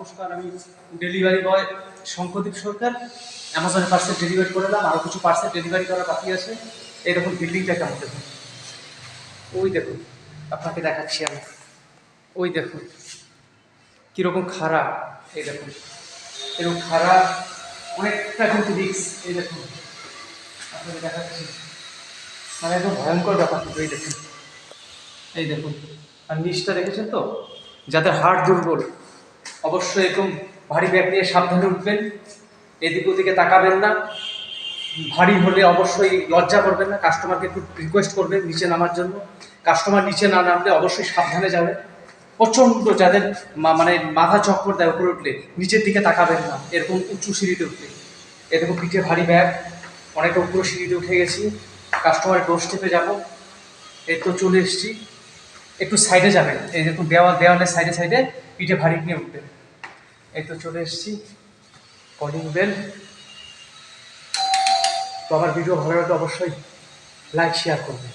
নমস্কার, আমি delivery boy শঙ্করদীপ সরকার। অ্যামাজনে পার্সেল ডেলিভারি করে দিলাম, আরও কিছু পার্সেল ডেলিভারি করা বাকি আছে। এই দেখুন বিল্ডিংটা কেমন, দেখুন ওই দেখুন, আপনাকে দেখাচ্ছি আমি। ওই দেখুন কীরকম খারাপ, এই দেখুন এরকম খারাপ, অনেকটা কিন্তু রিক্স। এই দেখুন আপনাকে দেখাচ্ছি, মানে একদম ভয়ঙ্কর ব্যাপার কিন্তু। এই দেখুন, এই দেখুন, আর নিচটা দেখেছেন তো? যাদের হাড় দুর্বল অবশ্যই এরকম ভারী ব্যাগ নিয়ে সাবধানে উঠবেন, এদিক ওদিকে তাকাবেন না। ভারী হলে অবশ্যই লজ্জা করবেন না, কাস্টমারকে একটু রিকোয়েস্ট করবেন নিচে নামার জন্য। কাস্টমার নিচে না নামলে অবশ্যই সাবধানে যাবেন। প্রচণ্ড যাদের মানে মাথা চক্কর দেয় উপরে উঠলে, নিচের দিকে তাকাবেন না এরকম উঁচু সিঁড়িতে উঠলে। এরকম পিঠে ভারী ব্যাগ, অনেকটা উপরে সিঁড়িতে উঠে গেছি, কাস্টমারের ডোর স্টেপে যাবো। এই তো চলে এসেছি, একটু সাইডে যাবেন, এই দেখুন দেওয়ালের সাইডে সাইডে পিঠে ভারী নিয়ে উঠবেন। এই তো চলে এসেছি, কলিং বেল। তো আমার ভিডিও ভালো লাগলে অবশ্যই লাইক শেয়ার করবেন।